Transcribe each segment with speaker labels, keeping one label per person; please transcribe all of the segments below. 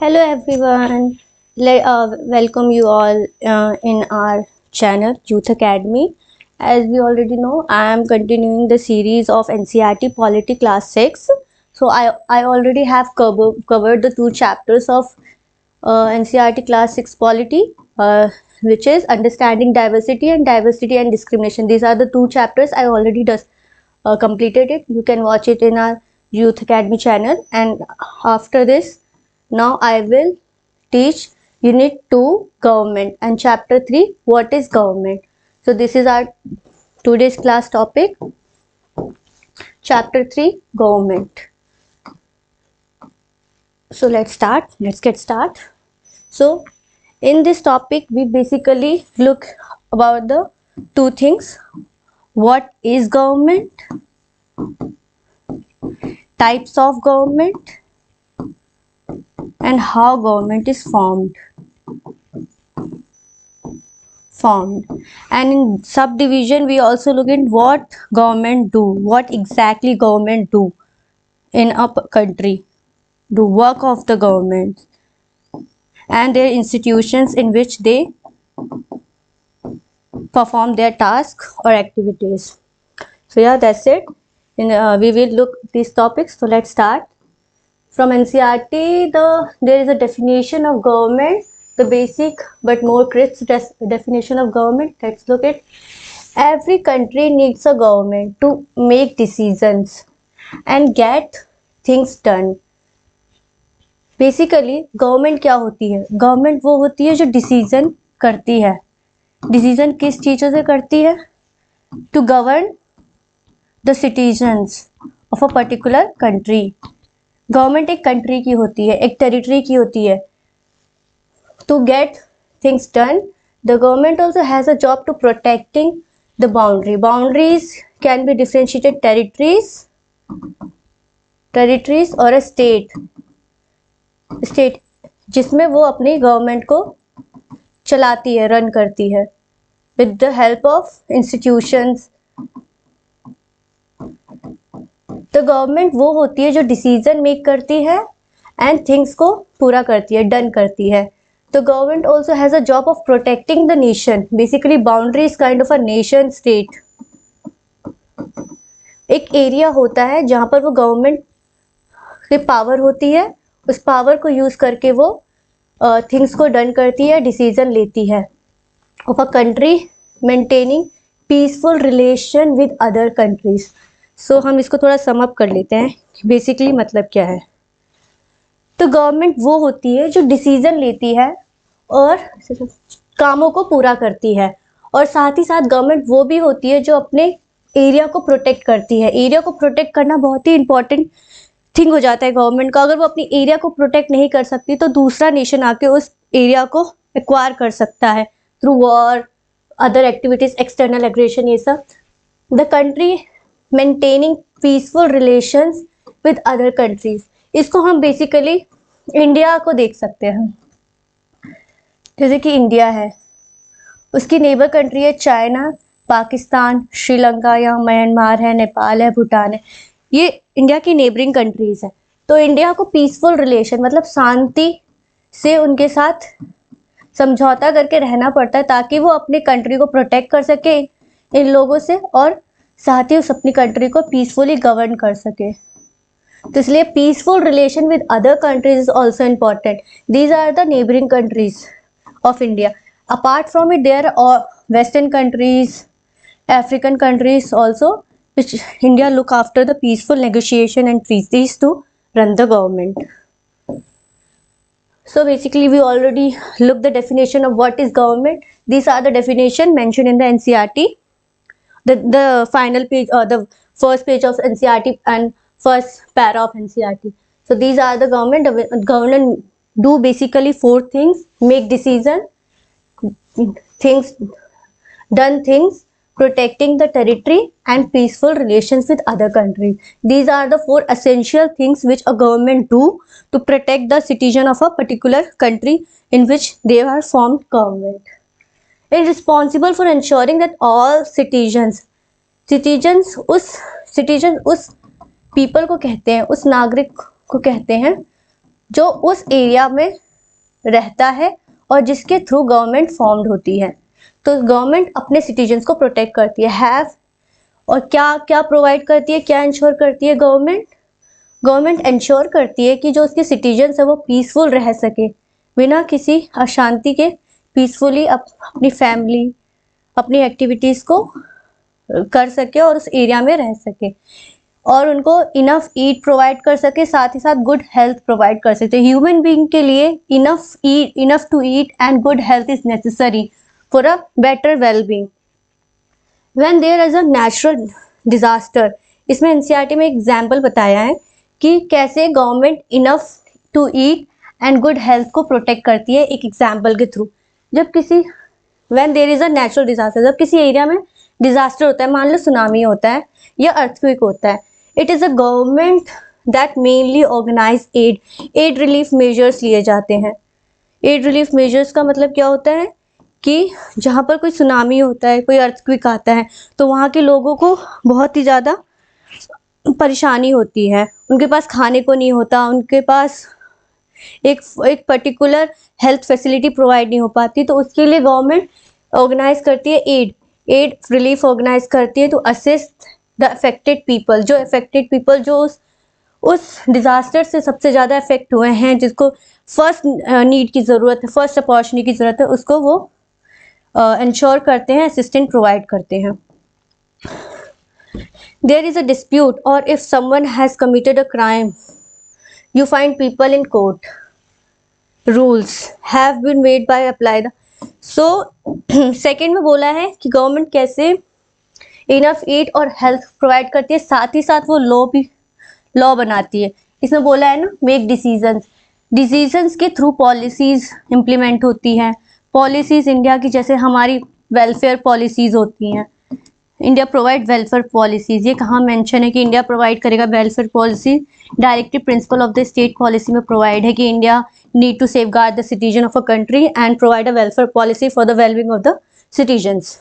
Speaker 1: Hello everyone. Welcome you all in our channel Youth Academy. As we already know, I am continuing the series of NCERT Polity Class 6. So I already have covered the two chapters of NCERT Class 6 Polity, which is Understanding Diversity and Discrimination. These are the two chapters I already completed it. You can watch it in our Youth Academy channel. And after this, now I will teach Unit 2 Government and Chapter 3 What is Government. So this is our today's class topic. Chapter 3 Government. So let's get started. So in this topic we basically look about the two things: what is government, types of government, and how government is formed. And in subdivision we also look at what government do, what exactly government do in a country, the work of the government and their institutions in which they perform their tasks or activities. So yeah, that's it. We will look these topics. So let's start. From NCERT, there is a definition of government, the basic but more crisp definition of government. Let's look at. Every country needs a government to make decisions and get things done. Basically government क्या होती है? Government वो होती है जो decision करती है. Decision किस चीज़ों से करती है? To govern the citizens of a particular country. Government एक कंट्री की होती है, एक टेरिटरी की होती है. To get things done, the government also has a job to protecting the boundaries can be differentiated territories or a state जिसमें वो अपनी गवर्नमेंट को चलाती है, रन करती है with the help of institutions. तो गवर्नमेंट वो होती है जो डिसीजन मेक करती है एंड थिंग्स को पूरा करती है, डन करती है. The government also has a job of protecting the nation. Basically, boundary is kind of a nation state. एक एरिया होता है जहाँ पर वो गवर्नमेंट की पावर होती है. उस पावर को यूज करके वो थिंग्स को डन करती है, डिसीजन लेती है. Of a country maintaining peaceful relation with other countries. So हम इसको थोड़ा सम अप कर लेते हैं कि बेसिकली मतलब क्या है. तो गवर्नमेंट वो होती है जो डिसीजन लेती है और कामों को पूरा करती है. और साथ ही साथ गवर्नमेंट वो भी होती है जो अपने एरिया को प्रोटेक्ट करती है. एरिया को प्रोटेक्ट करना बहुत ही इंपॉर्टेंट थिंग हो जाता है गवर्नमेंट का. अगर वो अपनी एरिया को प्रोटेक्ट नहीं कर सकती तो दूसरा नेशन आके उस एरिया को एक्वायर कर सकता है through war, other activities, external aggression, ये सब. The country maintaining peaceful relations with other countries. इसको हम बेसिकली इंडिया को देख सकते हैं. जैसे कि इंडिया है, उसकी नेबर कंट्री है चाइना, पाकिस्तान, श्रीलंका या म्यांमार है, नेपाल है, भूटान है. ये इंडिया की नेबरिंग कंट्रीज है. तो इंडिया को पीसफुल रिलेशन मतलब शांति से उनके साथ समझौता करके रहना पड़ता है ताकि वो अपनी कंट्री को प्रोटेक्ट कर सके इन लोगों से और साथ ही उस अपनी कंट्री को पीसफुली गवर्न कर सके. तो इसलिए peaceful relation with other countries is also important. These are the neighbouring countries of India. Apart from it, there are Western countries, African countries also, which India look after the peaceful negotiation and treaties to run the government. So basically, we already looked the definition of what is government. These are the definition mentioned in the NCERT. The final page or the first page of NCERT and first para of NCERT. So these are the government do basically four things: make decision, things, protecting the territory, and peaceful relations with other countries. These are the four essential things which a government do to protect the citizen of a particular country in which they are formed government. It is responsible for ensuring that all citizens उस people को कहते हैं, उस नागरिक को कहते हैं जो उस एरिया में रहता है और जिसके थ्रू गवर्नमेंट फॉर्म्ड होती है। तो गवर्नमेंट अपने सिटीजन्स को प्रोटेक्ट करती है। हैव और क्या क्या प्रोवाइड करती है, क्या इंश्योर करती है गवर्नमेंट? गवर्नमेंट इंश्योर करती है कि जो उसके सिटीजन्स है वो पीसफुल रह सके, बिना किसी अशांति के पीसफुली अपनी फैमिली, अपनी एक्टिविटीज़ को कर सके और उस एरिया में रह सके, और उनको इनफ ईट प्रोवाइड कर सके, साथ ही साथ गुड हेल्थ प्रोवाइड कर सकते। ह्यूमन बीइंग के लिए enough to eat and good health is necessary for a better well being. When there is a natural disaster, इसमें एनसीईआरटी में एग्जाम्पल बताया है कि कैसे government enough to eat and good health को प्रोटेक्ट करती है एक एग्जाम्पल के थ्रू। जब किसी when there is a natural disaster, जब किसी एरिया में डिजास्टर होता है, मान लो सुनामी होता है या अर्थक्वेक होता है, it is a government that mainly organised relief measures लिए जाते हैं। एड रिलीफ मेजर्स का मतलब क्या होता है कि जहाँ पर कोई सुनामी होता है, कोई अर्थक्वेक आता है, तो वहाँ के लोगों को बहुत ही ज़्यादा परेशानी होती है, उनके पास खाने को नहीं होता, उनके पास एक पर्टिकुलर हेल्थ फैसिलिटी प्रोवाइड नहीं हो पाती। तो उसके लिए गवर्नमेंट ऑर्गेनाइज करती है एड रिलीफ ऑर्गेनाइज करती है to assist the affected people. जो अफेक्टेड पीपल जो उस डिजास्टर से सबसे ज़्यादा अफेक्ट हुए हैं, जिसको फर्स्ट नीड की ज़रूरत है, फर्स्ट अपॉर्चुनिटी की ज़रूरत है, उसको वो इंश्योर करते हैं, असिस्टेंट प्रोवाइड करते हैं। There is a dispute or if someone has committed a crime, you find people in court. Rules have been made by apply the so second में बोला है कि गवर्नमेंट कैसे इनफ ईट और हेल्थ प्रोवाइड करती है, साथ ही साथ वो लॉ बनाती है। इसमें बोला है ना, मेक डिसीजंस के थ्रू पॉलिसीज इंप्लीमेंट होती हैं। पॉलिसीज इंडिया की, जैसे हमारी वेलफेयर पॉलिसीज होती हैं, इंडिया प्रोवाइड वेलफेयर पॉलिसीज। ये कहाँ मेंशन है कि इंडिया प्रोवाइड करेगा welfare policy? Directive principle of the state policy में प्रोवाइड है कि India need to safeguard the citizen of a country and provide a welfare policy for the wellbeing of the citizens.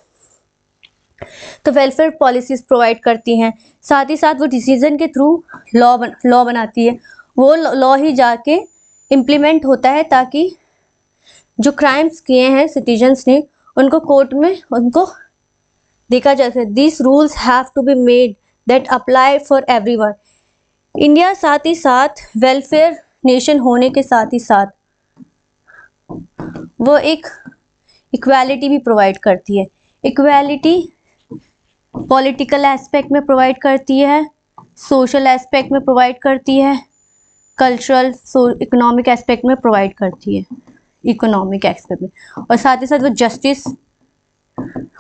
Speaker 1: तो welfare policies provide करती हैं, साथ ही साथ वो डिसीजन के थ्रू लॉ बनाती है। वो लॉ ही जाके इम्प्लीमेंट होता है ताकि जो क्राइम्स किए हैं सिटीजन्स ने, उनको कोर्ट में उनको देखा जा सके। This rules have to be made that apply for everyone. India साथ ही साथ वेलफेयर नेशन होने के साथ ही साथ वो एक इक्वालिटी भी प्रोवाइड करती है। इक्वालिटी पॉलिटिकल एस्पेक्ट में प्रोवाइड करती है, सोशल एस्पेक्ट में प्रोवाइड करती है, कल्चरल इकोनॉमिक एस्पेक्ट में प्रोवाइड करती है, इकोनॉमिक एस्पेक्ट में, और साथ ही साथ वो जस्टिस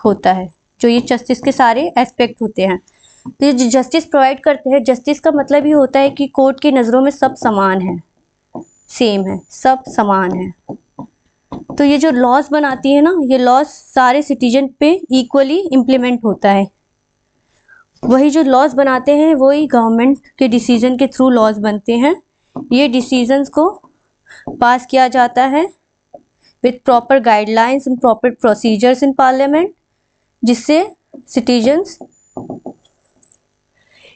Speaker 1: होता है। जो ये जस्टिस के सारे एस्पेक्ट होते हैं, तो ये जस्टिस प्रोवाइड करते हैं। जस्टिस का मतलब ये होता है कि कोर्ट की नज़रों में सब समान है, सेम है, सब समान है। तो ये जो लॉज बनाती है ना, ये लॉज सारे सिटीजन पे इक्वली इम्प्लीमेंट होता है। वही जो लॉज बनाते हैं वही गवर्नमेंट के डिसीजन के थ्रू लॉज बनते हैं। ये डिसीजंस को पास किया जाता है with proper guidelines and proper procedures in parliament, जिससे सिटीजन्स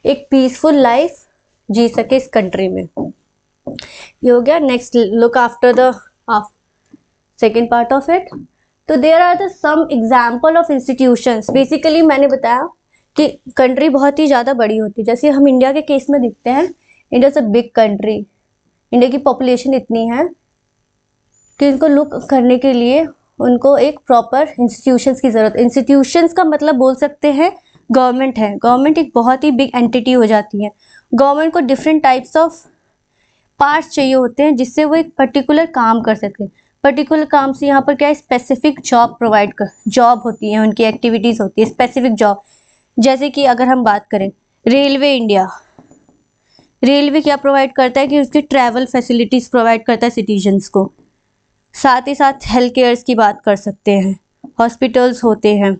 Speaker 1: एक पीसफुल लाइफ जी सके इस कंट्री में। ये हो गया। Next look after the second part of it. तो there are the some example of institutions. Basically मैंने बताया कि कंट्री बहुत ही ज़्यादा बड़ी होती है। जैसे हम इंडिया के केस में देखते हैं, India is a big country. India की पॉपुलेशन इतनी है कि इनको लुक करने के लिए उनको एक प्रॉपर इंस्टीट्यूशंस की ज़रूरत। इंस्टीट्यूशंस का मतलब बोल सकते हैं गवर्नमेंट है। गवर्नमेंट एक बहुत ही बिग एंटिटी हो जाती है। गवर्नमेंट को डिफरेंट टाइप्स ऑफ पार्ट्स चाहिए होते हैं जिससे वो एक पर्टिकुलर काम कर सके। पर्टिकुलर काम से यहाँ पर क्या है, स्पेसिफिक जॉब होती है, उनकी एक्टिविटीज़ होती है, स्पेसिफिक जॉब। जैसे कि अगर हम बात करें रेलवे, रेलवे क्या प्रोवाइड करता है कि उसकी ट्रैवल फैसिलिटीज़ प्रोवाइड करता है सिटीजन्स को। साथ ही साथ हेल्थ केयर्स की बात कर सकते हैं, हॉस्पिटल्स होते हैं।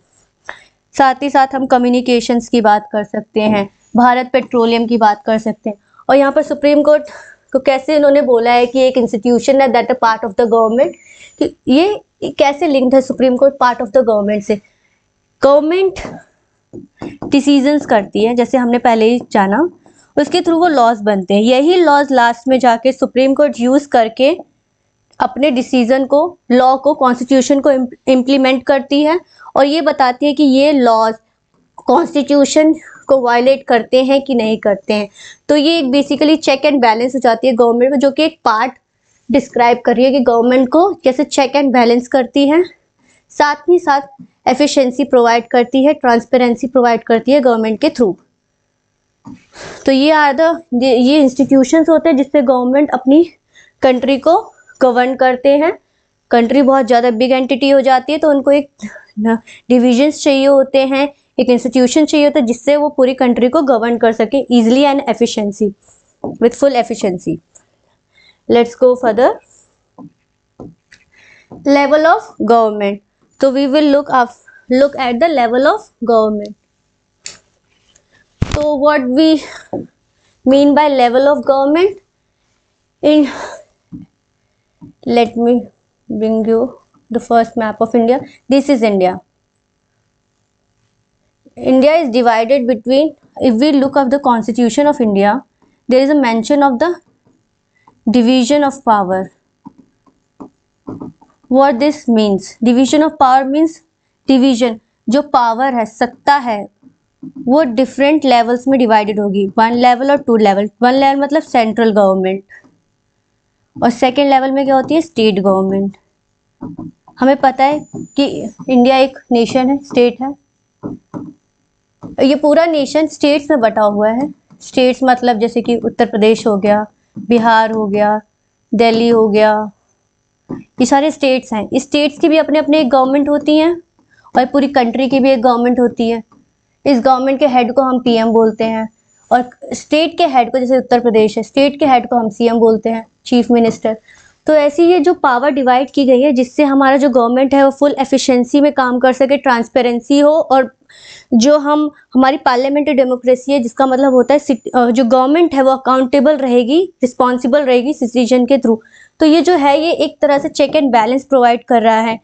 Speaker 1: साथ ही साथ हम कम्युनिकेशंस की बात कर सकते हैं, भारत पेट्रोलियम की बात कर सकते हैं। और यहाँ पर सुप्रीम कोर्ट को कैसे इन्होंने बोला है कि एक इंस्टीट्यूशन है that a part of the government, कि ये कैसे लिंक्ड है supreme court part of the government से। गवर्नमेंट डिसीजंस करती है, जैसे हमने पहले ही जाना, उसके थ्रू वो लॉज बनते हैं। यही लॉज लास्ट में जाके सुप्रीम कोर्ट यूज करके अपने डिसीजन को, लॉ को, कॉन्स्टिट्यूशन को इम्प्लीमेंट करती है और ये बताती है कि ये लॉज कॉन्स्टिट्यूशन को वायलेट करते हैं कि नहीं करते हैं। तो ये एक बेसिकली चेक एंड बैलेंस हो जाती है गवर्नमेंट में, जो कि एक पार्ट डिस्क्राइब कर रही है कि गवर्नमेंट को कैसे चेक एंड बैलेंस करती है, साथ ही साथ एफिशिएंसी प्रोवाइड करती है, ट्रांसपेरेंसी प्रोवाइड करती है गवर्नमेंट के थ्रू। तो ये इंस्टीट्यूशंस होते हैं जिससे गवर्नमेंट अपनी कंट्री को गवर्न करते हैं। कंट्री बहुत ज़्यादा बिग एंटिटी हो जाती है तो उनको एक डिविजन्स चाहिए होते हैं, एक इंस्टीट्यूशन चाहिए होता है जिससे वो पूरी कंट्री को गवर्न कर सके easily and efficiency, with full efficiency. Let's go further. Level of government, तो we will look at the level of government. So what we mean by level of government, let me bring you the first map of India. This is India. India is divided between, if we look at the constitution of India, there is a mention of the division of power. What this means, division of power means division, जो power है, सत्ता है, वो different levels में divided होगी, 1 level और 2 level. 1 level मतलब central government और सेकेंड लेवल में क्या होती है, स्टेट गवर्नमेंट। हमें पता है कि इंडिया एक नेशन है, स्टेट है, ये पूरा नेशन स्टेट्स में बटा हुआ है। स्टेट्स मतलब जैसे कि उत्तर प्रदेश हो गया, बिहार हो गया, दिल्ली हो गया, ये सारे स्टेट्स हैं। इस स्टेट्स की भी अपने अपने एक गवर्नमेंट होती हैं और पूरी कंट्री की भी एक गवर्नमेंट होती है। इस गवर्नमेंट के हेड को हम पीएम बोलते हैं और स्टेट के हेड को, जैसे उत्तर प्रदेश है, स्टेट के हेड को हम सीएम बोलते हैं, चीफ मिनिस्टर। तो ऐसी ये जो पावर डिवाइड की गई है जिससे हमारा जो गवर्नमेंट है वो फुल एफिशिएंसी में काम कर सके, ट्रांसपेरेंसी हो, और जो हमारी पार्लियामेंट्री डेमोक्रेसी है जिसका मतलब होता है जो गवर्नमेंट है वो अकाउंटेबल रहेगी, रिस्पॉन्सिबल रहेगी सिटीजन के थ्रू। तो ये जो है ये एक तरह से चेक एंड बैलेंस प्रोवाइड कर रहा है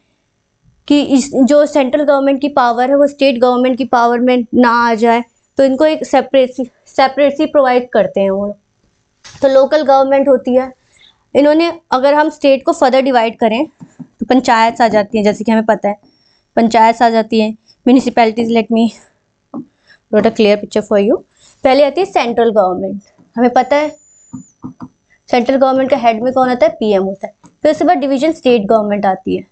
Speaker 1: कि जो सेंट्रल गवर्नमेंट की पावर है वो स्टेट गवर्नमेंट की पावर में ना आ जाए, तो इनको एक सेपरेसी प्रोवाइड करते हैं वो। तो लोकल गवर्नमेंट होती है, इन्होंने, अगर हम स्टेट को फर्दर डिवाइड करें तो पंचायत आ जाती हैं, जैसे कि हमें पता है पंचायत आ जाती है, municipalities. Let me draw a clear picture for you. पहले आती है सेंट्रल गवर्नमेंट, हमें पता है सेंट्रल गवर्नमेंट का हेड में कौन होता है, पीएम होता है। फिर उसके बाद डिवीजन स्टेट गवर्नमेंट आती है,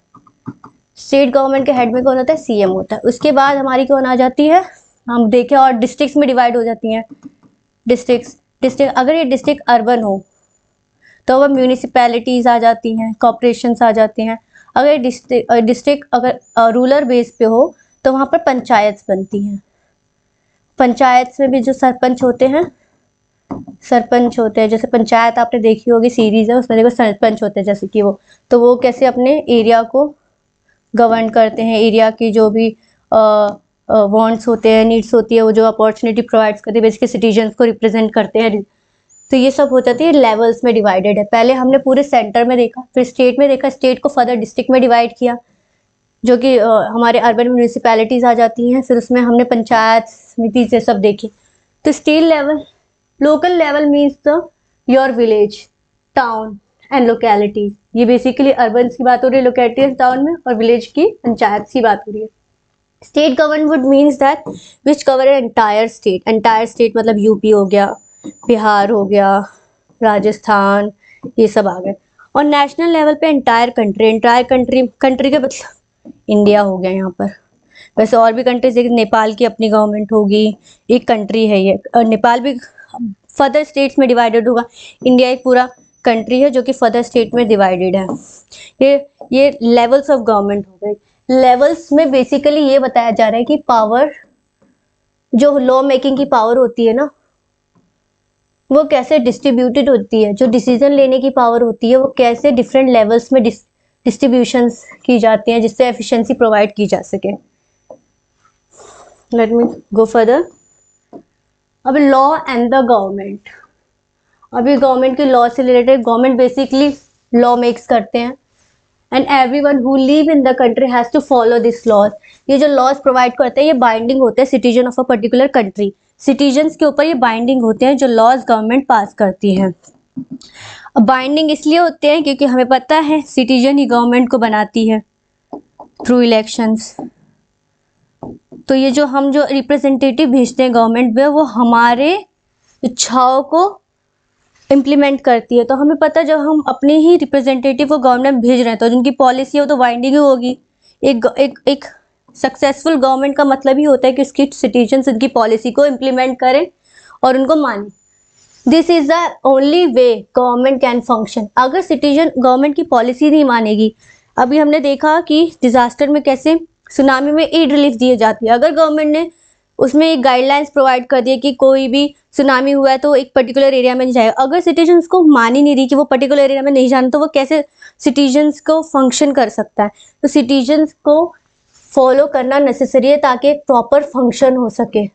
Speaker 1: स्टेट गवर्नमेंट के हेड में कौन होता है, सीएम होता है। उसके बाद हमारी कौन आ जाती है, हम देखें, और डिस्ट्रिक्ट्स में डिवाइड हो जाती हैं। डिस्ट्रिक्ट अगर ये डिस्ट्रिक्ट अर्बन हो तो वह म्यूनिसिपैलिटीज आ जाती हैं, कॉर्पोरेशंस आ जाती हैं। अगर डिस्ट्रिक्ट अगर रूरल बेस पे हो तो वहाँ पर पंचायत बनती हैं। पंचायत में भी जो सरपंच होते हैं, जैसे पंचायत आपने देखी होगी, सीरीज है उसमें देखो सरपंच होते हैं जैसे कि वो कैसे अपने एरिया को गवर्न करते हैं, एरिया की जो भी वांट्स होते हैं, नीड्स होती है, वो जो अपॉर्चुनिटी प्रोवाइड्स करते हैं, बेसिकली सिटीजन्स को रिप्रेजेंट करते हैं। तो ये सब हो जाती है, लेवल्स में डिवाइडेड है। पहले हमने पूरे सेंटर में देखा, फिर स्टेट में देखा, स्टेट को फर्दर डिस्ट्रिक्ट में डिवाइड किया, जो कि हमारे अर्बन म्यूनिसिपैलिटीज आ जाती हैं। फिर उसमें हमने पंचायत समिति से सब देखी। तो state level, local level means the your village, town and localities. ये बेसिकली अर्बन की बात हो रही है, लोकेलिटीज टाउन में, और विलेज की पंचायत की बात हो रही है। State govern would means that which cover entire state. Entire state मतलब यूपी हो गया, बिहार हो गया, राजस्थान, ये सब आ गए। और नेशनल लेवल पे एंटायर कंट्री के मतलब इंडिया हो गया यहाँ पर। वैसे और भी कंट्रीज, जैसे नेपाल की अपनी गवर्नमेंट होगी, एक कंट्री है ये, और नेपाल भी फर्दर स्टेट्स में डिवाइडेड होगा। इंडिया एक पूरा कंट्री है जो कि फर्दर स्टेट में डिवाइडेड है। ये लेवल्स ऑफ गवर्नमेंट हो गए। लेवल्स में बेसिकली ये बताया जा रहा है कि पावर, जो लॉ मेकिंग की पावर होती है ना, वो कैसे डिस्ट्रीब्यूटेड होती है, जो डिसीजन लेने की पावर होती है वो कैसे डिफरेंट लेवल्स में डिस्ट्रीब्यूशंस की जाती हैं जिससे एफिशिएंसी प्रोवाइड की जा सके। Let me go further. अब लॉ एंड द गवर्नमेंट। अभी गवर्नमेंट के लॉ से related, government basically law makes करते हैं and everyone who live in the country has to follow this laws. ये जो लॉज प्रोवाइड करते हैं ये बाइंडिंग होते हैं citizen of a particular country. Citizens के ऊपर ये बाइंडिंग होते हैं जो लॉज गवर्नमेंट पास करती है। अब बाइंडिंग इसलिए होते हैं क्योंकि हमें पता है सिटीजन ही गवर्नमेंट को बनाती है थ्रू इलेक्शंस। तो ये जो हम जो रिप्रेजेंटेटिव भेजते हैं गवर्नमेंट में, वो हमारे इच्छाओं को इम्प्लीमेंट करती है। तो हमें पता है जब हम अपने ही रिप्रेजेंटेटिव को गवर्नमेंट भेज रहे हैं तो जिनकी पॉलिसी है वो तो बाइंडिंग ही होगी। एक सक्सेसफुल गवर्नमेंट का मतलब ही होता है कि उसकी सिटीजन्स उनकी पॉलिसी को इम्प्लीमेंट करें और उनको माने। This is the only way government can function. अगर सिटीजन गवर्नमेंट की पॉलिसी नहीं मानेगी, अभी हमने देखा कि डिजास्टर में कैसे सुनामी में एड रिलीफ दिए जाती है। अगर गवर्नमेंट ने उसमें एक गाइडलाइंस प्रोवाइड कर दिए कि कोई भी सुनामी हुआ है तो एक पर्टिकुलर एरिया में नहीं जाएगा, अगर सिटीजन्स को मान ही नहीं रही कि वो पर्टिकुलर एरिया में नहीं जाना, तो वो कैसे सिटीजन्स को फंक्शन कर सकता है। तो सिटीजन्स को फॉलो करना नेसेसरी है ताकि एक प्रॉपर फंक्शन हो सके,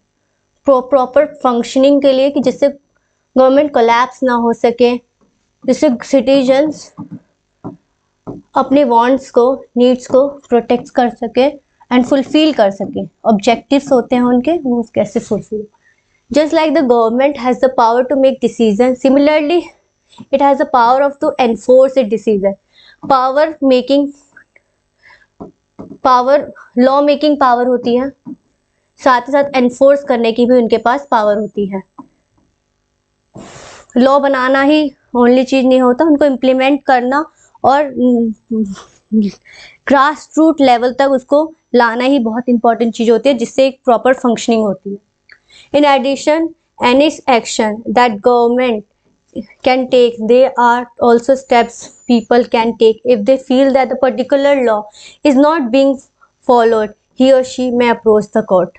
Speaker 1: प्रॉपर फंक्शनिंग के लिए, कि जिससे गवर्नमेंट कोलैप्स ना हो सके, जिससे सिटीजन्स अपने वांट्स को, नीड्स को प्रोटेक्ट कर सके एंड फुलफिल कर सके। ऑब्जेक्टिव्स होते हैं उनके, वो कैसे fulfil. Just like the government has the power to make decision, similarly it has the power of to enforce it decision. Law making power होती है, साथ ही साथ एनफोर्स करने की भी उनके पास पावर होती है। लॉ बनाना ही ओनली चीज नहीं होता, उनको इम्प्लीमेंट करना और ग्रास रूट लेवल तक उसको लाना ही बहुत इंपॉर्टेंट चीज होती है, जिससे एक प्रॉपर फंक्शनिंग होती है। In addition, any action that government can take, they are also steps people can take if they feel that a particular law is not being followed, he or she may approach the court।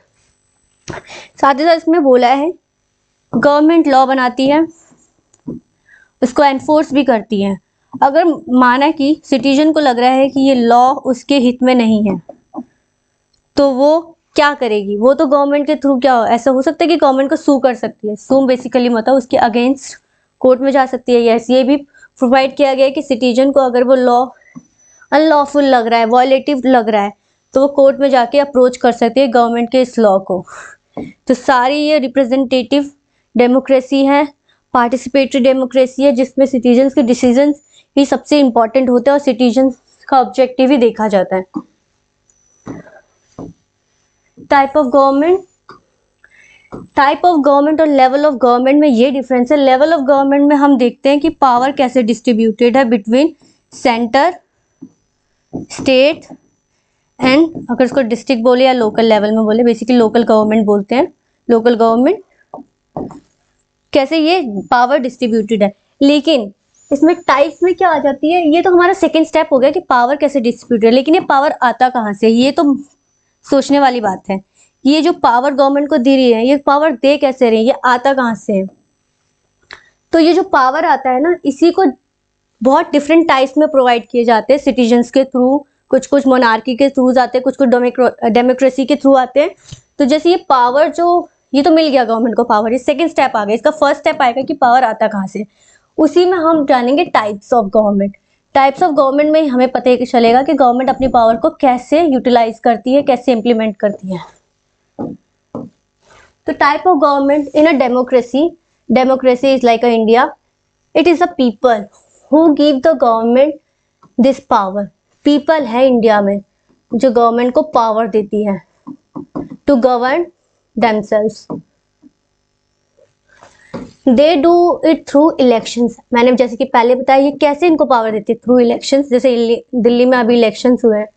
Speaker 1: साथ ही साथ इसमें बोला है government law बनाती है, उसको enforce भी करती है। अगर माना कि सिटीजन को लग रहा है कि ये लॉ उसके हित में नहीं है, तो वो क्या करेगी? वो तो गवर्नमेंट के थ्रू क्या ऐसा हो सकता है कि गवर्नमेंट को सू कर सकती है। सू बेसिकली मतलब उसके अगेंस्ट कोर्ट में जा सकती है। यस, ये भी प्रोवाइड किया गया है कि सिटीजन को अगर वो लॉ अनलॉफुल लग रहा है, वॉयलेटिव लग रहा है, तो वो कोर्ट में जाके अप्रोच कर सकती है गवर्नमेंट के इस लॉ को। तो सारी ये रिप्रेजेंटेटिव डेमोक्रेसी है, पार्टिसिपेटरी डेमोक्रेसी है, जिसमें सिटीजन्स के डिसीजंस ही सबसे इम्पोर्टेंट होते हैं और सिटीजन्स का ऑब्जेक्टिव ही देखा जाता है। टाइप ऑफ गवर्नमेंट और लेवल ऑफ गवर्नमेंट में ये डिफरेंस है। लेवल ऑफ गवर्नमेंट में हम देखते हैं कि पावर कैसे डिस्ट्रीब्यूटेड है बिटवीन सेंटर, स्टेट एंड, अगर इसको डिस्ट्रिक्ट बोले या लोकल लेवल में बोले, बेसिकली लोकल गवर्नमेंट बोलते हैं। लोकल गवर्नमेंट कैसे ये पावर डिस्ट्रीब्यूटेड है। लेकिन इसमें टाइप्स में क्या आ जाती है, ये तो हमारा सेकेंड स्टेप हो गया कि पावर कैसे डिस्ट्रीब्यूटेड है। लेकिन ये पावर आता कहाँ से, ये तो सोचने वाली बात है। ये जो पावर गवर्नमेंट को दे रही है, ये पावर दे कैसे रही है, ये आता कहाँ से है? तो ये जो पावर आता है ना, इसी को बहुत डिफरेंट टाइप्स में प्रोवाइड किए जाते हैं सिटीजन्स के थ्रू। कुछ मोनार्की के थ्रू आते हैं, कुछ डेमोक्रेसी के थ्रू आते हैं। तो जैसे ये पावर जो, ये तो मिल गया गवर्नमेंट को पावर, ये सेकेंड स्टेप आ गया। इसका फर्स्ट स्टेप आएगा कि पावर आता कहाँ से। उसी में हम जानेंगे types of government. Types of government में हमें पता ही चलेगा कि गवर्नमेंट अपनी पावर को कैसे यूटिलाइज करती है, कैसे इम्प्लीमेंट करती है। तो type of government in a democracy is like a India, it is a people who give the government this power. People है इंडिया में जो गवर्नमेंट को पावर देती है to govern themselves. They do it through elections. मैंने जैसे कि पहले बताया, ये कैसे इनको पावर देती है, थ्रू इलेक्शंस। जैसे दिल्ली में अभी इलेक्शंस हुए हैं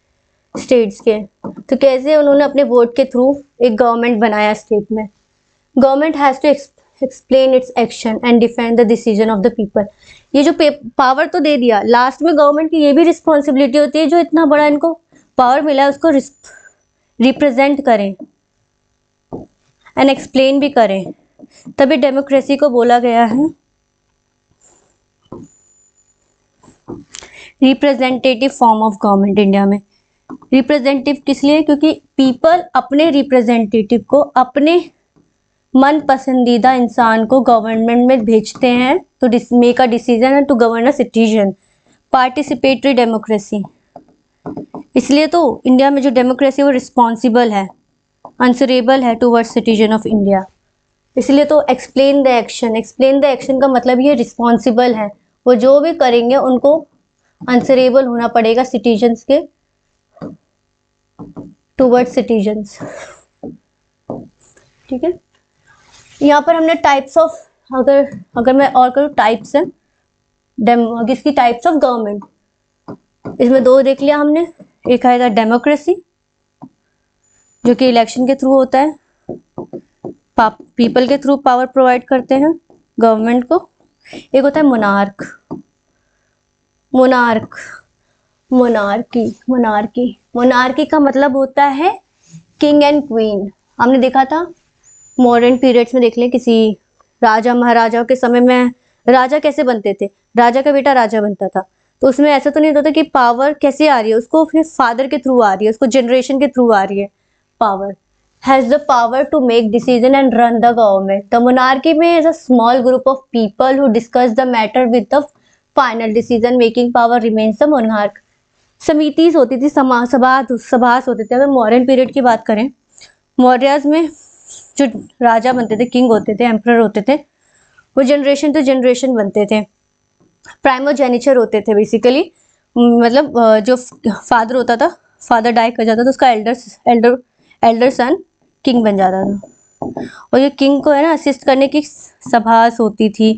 Speaker 1: स्टेट्स के, तो कैसे उन्होंने अपने वोट के थ्रू एक गवर्नमेंट बनाया स्टेट में। Government has to explain its action and defend the decision of the people. ये जो पावर तो दे दिया, लास्ट में गवर्नमेंट की ये भी रिस्पॉन्सिबिलिटी होती है, जो इतना बड़ा इनको पावर मिला है उसको रिप्रेजेंट करें एंड एक्सप्लेन भी करें। तभी डेमोक्रेसी को बोला गया है representative form of government India में। रिप्रेजेंटेटिव किस लिए? क्योंकि पीपल अपने रिप्रेजेंटेटिव को, अपने मन पसंदीदा इंसान को गवर्नमेंट में भेजते हैं तो make a decision and to govern a citizen. Participatory democracy, इसलिए तो इंडिया में जो डेमोक्रेसी वो रिस्पॉन्सिबल है, आंसरेबल है टूवर्ड्स सिटीजन ऑफ इंडिया। इसलिए तो explain the action, explain the action का मतलब ये रिस्पॉन्सिबल है, वो जो भी करेंगे उनको आंसरेबल होना पड़ेगा सिटीजन्स के टूवर्ड्स सिटीजन्स। ठीक है, यहाँ पर हमने टाइप्स ऑफ, अगर मैं और करूँ टाइप्स है किसकी, टाइप्स ऑफ गवर्नमेंट, इसमें दो देख लिया हमने। एक आएगा डेमोक्रेसी जो कि इलेक्शन के थ्रू होता है, पीपल के थ्रू पावर प्रोवाइड करते हैं गवर्नमेंट को। एक होता है monarch, monarch monarchy monarchy monarchy का मतलब होता है किंग एंड क्वीन। हमने देखा था मॉडर्न पीरियड्स में, देख लें किसी राजा महाराजाओं के समय में राजा कैसे बनते थे, राजा का बेटा राजा बनता था, तो उसमें ऐसा तो नहीं होता कि पावर कैसे आ रही है उसको, फिर फादर के थ्रू आ रही है, उसको जनरेशन के थ्रू आ रही है power. Has the power to make decision and run the government. The monarchy में is a small group of people who discuss the matter with the final decision making power remains the monarch. समितिज होती थी, सभास होते थे। अगर modern period की बात करें, मौर्यज में जो राजा बनते थे, किंग होते थे, एम्परर होते थे, वो जनरेशन टू जनरेशन बनते थे, प्राइमोजेनिचर होते थे बेसिकली। मतलब जो फादर होता था, फादर डाई कर जाता था, उसका एल्डर सन किंग बन जाता था। और ये किंग को है ना असिस्ट करने की सभास होती थी,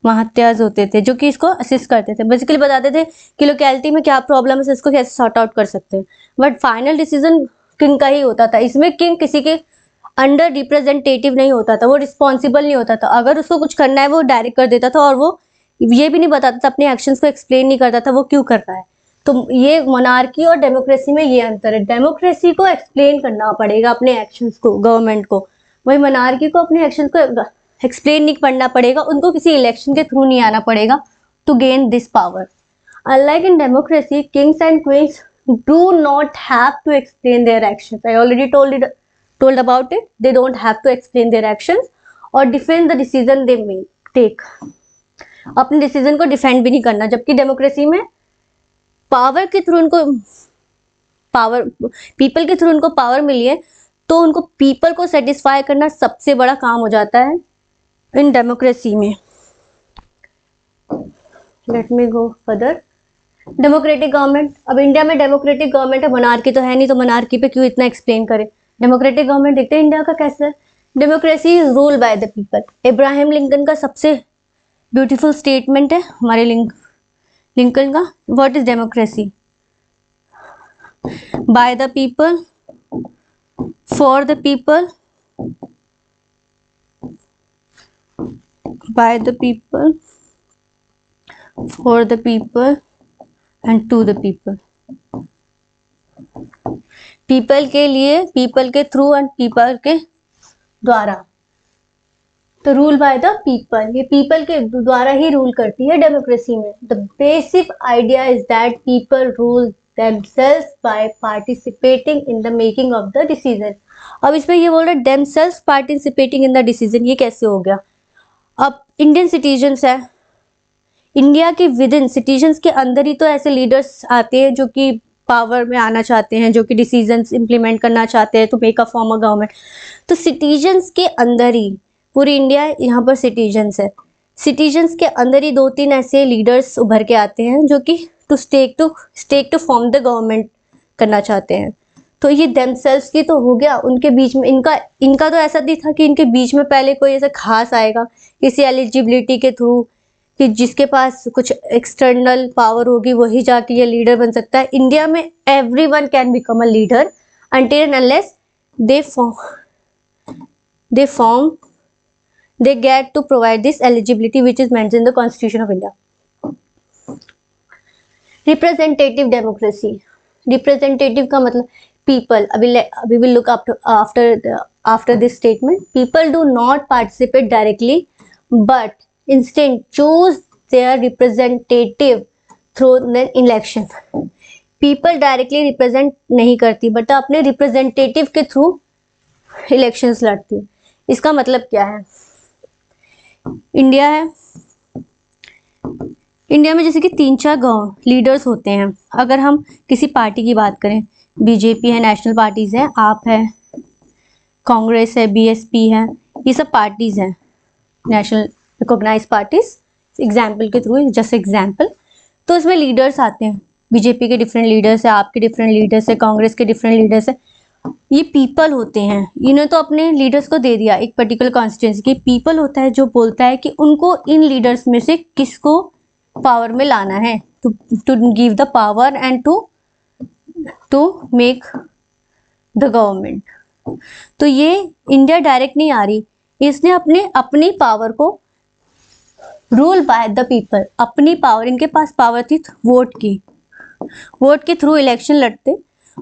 Speaker 1: महात्याज होते थे जो कि इसको असिस्ट करते थे, बेसिकली बताते थे कि लोकेलिटी में क्या प्रॉब्लम है, इसको कैसे सॉर्ट आउट कर सकते हैं। बट फाइनल डिसीजन किंग का ही होता था। इसमें किंग किसी के अंडर रिप्रेजेंटेटिव नहीं होता था, वो रिस्पॉन्सिबल नहीं होता था। अगर उसको कुछ करना है वो डायरेक्ट कर देता था, और वो ये भी नहीं बताता था, अपने एक्शंस को एक्सप्लेन नहीं करता था वो क्यों कर रहा है। तो ये मोनार्की और डेमोक्रेसी में ये अंतर है। डेमोक्रेसी को एक्सप्लेन करना पड़ेगा अपने एक्शंस को गवर्नमेंट को, वही मोनार्की को अपने एक्शंस को एक्सप्लेन नहीं करना पड़ेगा, उनको किसी इलेक्शन के थ्रू नहीं आना पड़ेगा to gain this power. Unlike in democracy, kings and queens do not have to explain their actions. I already told about it. They don't have to explain their actions or defend the decision they may take. अपने decision को defend भी नहीं करना, जबकि democracy में power के through उनको people के थ्रू उनको पावर मिली है, तो उनको पीपल को सेटिस्फाई करना सबसे बड़ा काम हो जाता है इन डेमोक्रेसी में। Late me go further. Democratic government, अब इंडिया में डेमोक्रेटिक गवर्नमेंट है, मोनार्की तो है नहीं, तो मोनार्की पे क्यों इतना एक्सप्लेन करें। डेमोक्रेटिक गवर्नमेंट देखते हैं इंडिया का कैसा है। Democracy is rule by the people. इब्राहिम लिंकन का सबसे ब्यूटीफुल स्टेटमेंट है हमारे लिंकन का, what is democracy, by the people, for the people, by the people, for the people and to the people. People के लिए, पीपल के through and people के द्वारा। तो रूल बाय द पीपल, ये पीपल के द्वारा ही रूल करती है डेमोक्रेसी में। The basic idea is that people rule themselves by participating in the making of the decision। अब इसमें ये बोल रहे themselves participating in the decision, ये कैसे हो गया। अब इंडियन सिटीजन्स है, इंडिया के विद इन सिटीजन्स के अंदर ही तो ऐसे लीडर्स आते हैं जो कि पावर में आना चाहते हैं, जो कि डिसीजंस इंप्लीमेंट करना चाहते हैं to make a form a government. तो सिटीजन्स के अंदर ही पूरी इंडिया यहाँ पर सिटीजन्स है, सिटीजन्स के अंदर ही दो तीन ऐसे लीडर्स उभर के आते हैं जो कि to stake to form the government करना चाहते हैं। तो ये देमसेल्व्स की तो हो गया, उनके बीच में इनका तो ऐसा नहीं था कि इनके बीच में पहले कोई ऐसा खास आएगा किसी एलिजिबिलिटी के थ्रू, कि जिसके पास कुछ एक्सटर्नल पावर होगी वही जाके ये लीडर बन सकता है। इंडिया में everyone can become a leader until and unless they get to provide this eligibility which is mentioned in the Constitution of India। Representative democracy, representative का मतलब पीपल। अभी will look after this statement. People do not participate directly but instant choose their representative through an election. People directly represent नहीं करती but अपने representative के through elections लड़ती। इसका मतलब क्या है, इंडिया है, इंडिया में जैसे कि 3-4 लीडर्स होते हैं। अगर हम किसी पार्टी की बात करें, बीजेपी है, नेशनल पार्टीज है, आप है, कांग्रेस है, बीएसपी है, ये सब पार्टीज हैं, नेशनल रिकॉग्नाइज पार्टीज, एग्जाम्पल के थ्रू, जस्ट एग्जाम्पल। तो इसमें लीडर्स आते हैं, बीजेपी के डिफरेंट लीडर्स है, आपके डिफरेंट लीडर्स है, कांग्रेस के डिफरेंट लीडर्स है। ये पीपल होते हैं, इन्हें तो अपने लीडर्स को दे दिया एक पर्टिकुलर कॉन्स्टिट्यूंसी के। पीपल होता है जो बोलता है कि उनको इन लीडर्स में से किसको पावर में लाना है, to give the power and to make the government. तो ये इंडिया डायरेक्ट नहीं आ रही, इसने अपनी पावर को रूल बाय द पीपल, अपनी पावर, इनके पास पावर थी वोट के थ्रू इलेक्शन लड़ते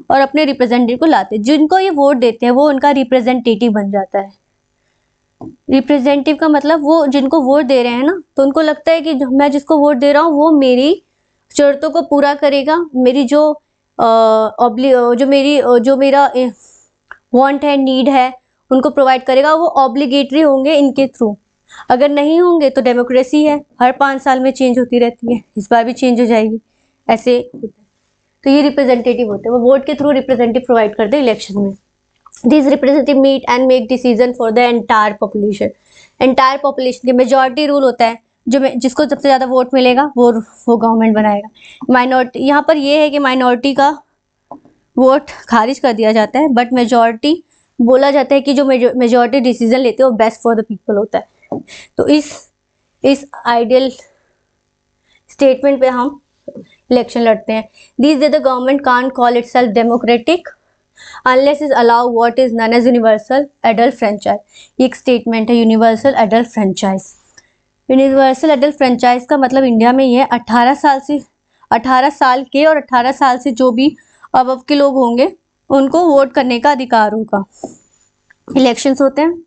Speaker 1: और अपने रिप्रेजेंटेटिव को लाते। जिनको ये वोट देते हैं वो उनका रिप्रेजेंटेटिव बन जाता है। रिप्रेजेंटेटिव का मतलब वो जिनको वोट दे रहे हैं ना, तो उनको लगता है कि मैं जिसको वोट दे रहा हूँ वो मेरी शर्तों को पूरा करेगा, मेरी जो मेरा वांट है, नीड है, उनको प्रोवाइड करेगा। वो ऑब्लिगेटरी होंगे इनके थ्रू। अगर नहीं होंगे तो डेमोक्रेसी है, हर 5 साल में चेंज होती रहती है, इस बार भी चेंज हो जाएगी, ऐसे। तो ये रिप्रेजेंटेटिव होते हैं, वो वोट के थ्रू रिप्रेजेंटेटिव प्रोवाइड करते हैं इलेक्शन में। These representative meet and make decision for the entire population. Entire population के मेजॉरिटी रूल होता है, जिसको सबसे ज्यादा वोट मिलेगा वो गवर्नमेंट बनाएगा। माइनॉरिटी, यहाँ पर ये है कि माइनॉरिटी का वोट खारिज कर दिया जाता है, बट मेजॉरिटी बोला जाता है कि जो मेजॉरिटी डिसीजन लेते हैं वो बेस्ट फॉर द पीपल होता है। तो इस आइडियल स्टेटमेंट पे हम इलेक्शन लड़ते हैं। These days the government can't call itself democratic unless is allow what is known as universal adult franchise। ये एक स्टेटमेंट है, universal adult franchise. Universal adult franchise का मतलब इंडिया में ये है 18 साल के और 18 साल से जो भी अबव के लोग होंगे उनको वोट करने का अधिकार होगा। इलेक्शंस होते हैं,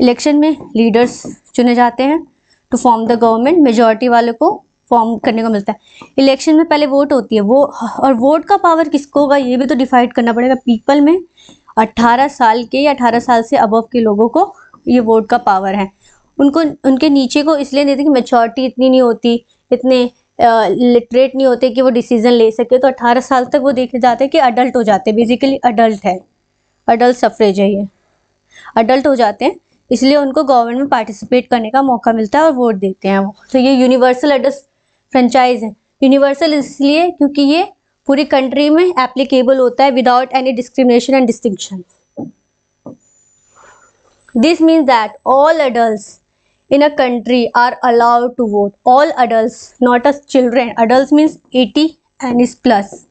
Speaker 1: इलेक्शन में लीडर्स चुने जाते हैं to form the government, majority वाले को फॉर्म करने को मिलता है। इलेक्शन में पहले वोट होती है, वो और वोट का पावर किसको होगा ये भी तो डिसाइड करना पड़ेगा। पीपल में 18 साल के या 18 साल से अबव के लोगों को ये वोट का पावर है। उनको उनके नीचे को इसलिए देते कि मेच्योरिटी इतनी नहीं होती, इतने लिटरेट नहीं होते कि वो डिसीजन ले सके। तो 18 साल तक वो देखे जाते हैं कि अडल्ट हो जाते हैं, बेसिकली अडल्ट है, अडल्ट सफरेज है, ये अडल्ट हो जाते हैं, इसलिए उनको गवर्नमेंट में पार्टिसिपेट करने का मौका मिलता है और वोट देते हैं वो। तो ये यूनिवर्सल एडल्ट फ्रेंचाइज है। यूनिवर्सल इसलिए क्योंकि ये पूरी कंट्री में एप्लीकेबल होता है without any discrimination and distinction. This means that all adults in a country are allowed to vote. All adults, not as children. Adults means 80 and is plus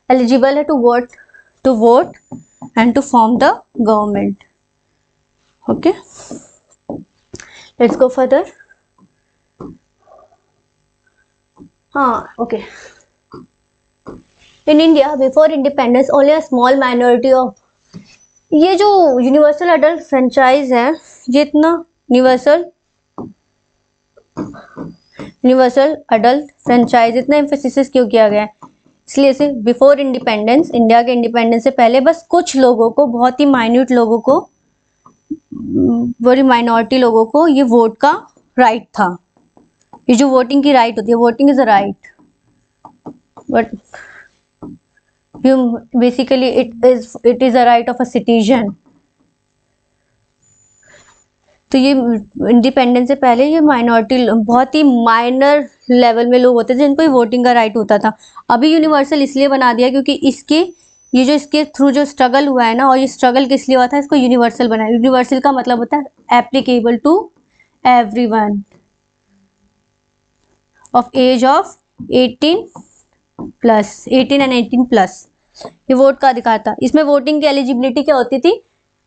Speaker 1: eligible to vote and to form the government. Okay, let's go further. Okay. In India, before independence, only a small minority of ये जो universal adult franchise है, ये इतना universal adult franchise इतना emphasis क्यों किया गया है? इसलिए से बिफोर इंडिपेंडेंस, इंडिया के इंडिपेंडेंस से पहले बस कुछ लोगों को, बहुत ही माइन्यूट लोगों को, बड़ी माइनॉरिटी लोगों को ये वोट का राइट था। ये जो वोटिंग की राइट होती है, voting is a right, but basically it is a right of a citizen। तो ये इंडिपेंडेंस से पहले ये माइनॉरिटी, बहुत ही माइनर लेवल में लोग होते थे जिनको वोटिंग का राइट होता था। अभी यूनिवर्सल इसलिए बना दिया क्योंकि इसके थ्रू जो स्ट्रगल हुआ है ना, और ये स्ट्रगल किस लिए हुआ था, इसको यूनिवर्सल बनाया। यूनिवर्सल का मतलब होता है applicable to everyone of age of 18 and 18+। ये वोट का अधिकार था। इसमें वोटिंग की एलिजिबिलिटी क्या होती थी?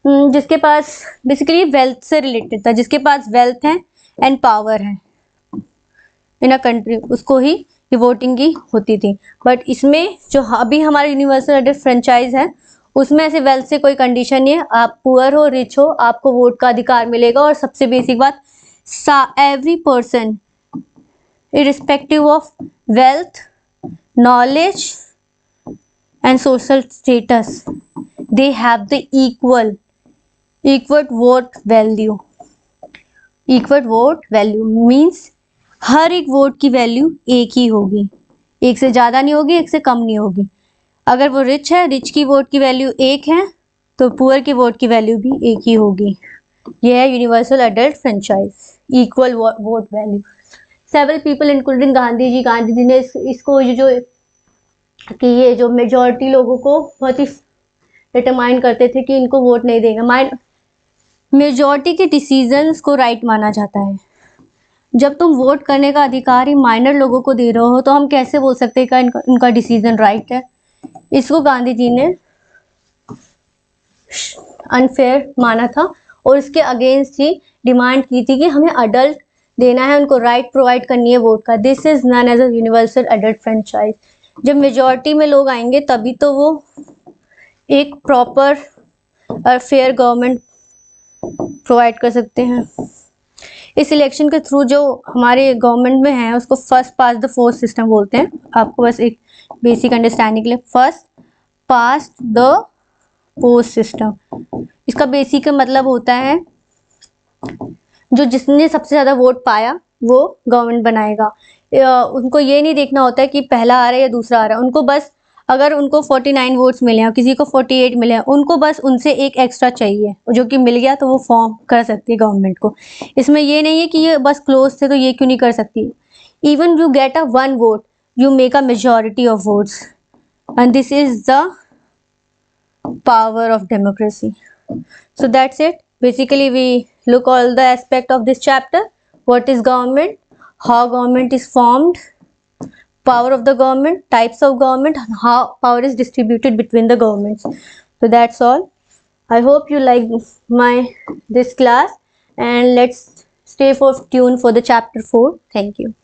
Speaker 1: जिसके पास बेसिकली वेल्थ से रिलेटेड था, जिसके पास वेल्थ है एंड पावर है इन अ कंट्री, उसको ही ये वोटिंग की होती थी। बट इसमें जो अभी हमारा यूनिवर्सल अडल्ट फ्रेंचाइज है, उसमें ऐसे वेल्थ से कोई कंडीशन नहीं है। आप पुअर हो, रिच हो, आपको वोट का अधिकार मिलेगा। और सबसे बेसिक बात, every person irrespective of wealth, knowledge and social status, they have the equal vote value। equal vote value means हर एक वोट की वैल्यू एक ही होगी, एक से ज्यादा नहीं होगी, एक से कम नहीं होगी। अगर वो रिच है, रिच की वोट की वैल्यू 1 है, तो पुअर की वोट की वैल्यू भी 1 ही होगी। ये है universal adult franchise, equal vote value. Several people including Gandhi ji ने इसको जो कि ये जो मेजॉरिटी लोगों को बहुत ही डिटरमाइन करते थे कि इनको वोट नहीं देगा। मेजॉरिटी के डिसीजंस को राइट माना जाता है। जब तुम वोट करने का अधिकार ही माइनर लोगों को दे रहे हो तो हम कैसे बोल सकते हैं कि इनका डिसीजन राइट है। इसको गांधी जी ने अनफेयर माना था और इसके अगेंस्ट ही डिमांड की थी कि हमें अडल्ट देना है, उनको राइट प्रोवाइड करनी है वोट का। This is known as a universal adult franchise. जब मेजॉरिटी में लोग आएंगे तभी तो वो एक प्रॉपर और फेयर गवर्नमेंट प्रोवाइड कर सकते हैं। इस इलेक्शन के थ्रू जो हमारे गवर्नमेंट में है उसको first pass the post system बोलते हैं। आपको बस एक बेसिक अंडरस्टैंडिंग के लिए, first pass the post system, इसका बेसिक मतलब होता है जो जिसने सबसे ज्यादा वोट पाया वो गवर्नमेंट बनाएगा। उनको ये नहीं देखना होता है कि पहला आ रहा है या दूसरा आ रहा है। उनको बस, अगर उनको 49 वोट्स मिले हैं, किसी को 48 मिले हैं, उनको बस उनसे एक एक्स्ट्रा चाहिए, जो कि मिल गया तो वो फॉर्म कर सकती है गवर्नमेंट को। इसमें ये नहीं है कि ये बस क्लोज थे तो ये क्यों नहीं कर सकती। Even you get a 1 vote, you make a majority of votes, and this is the power of democracy. So that's it. Basically we look all the aspect of this chapter. What is government, how government is formed, power of the government, types of government, and how power is distributed between the governments. So that's all. I hope you like this class, and let's stay for tuned for the chapter 4. Thank you.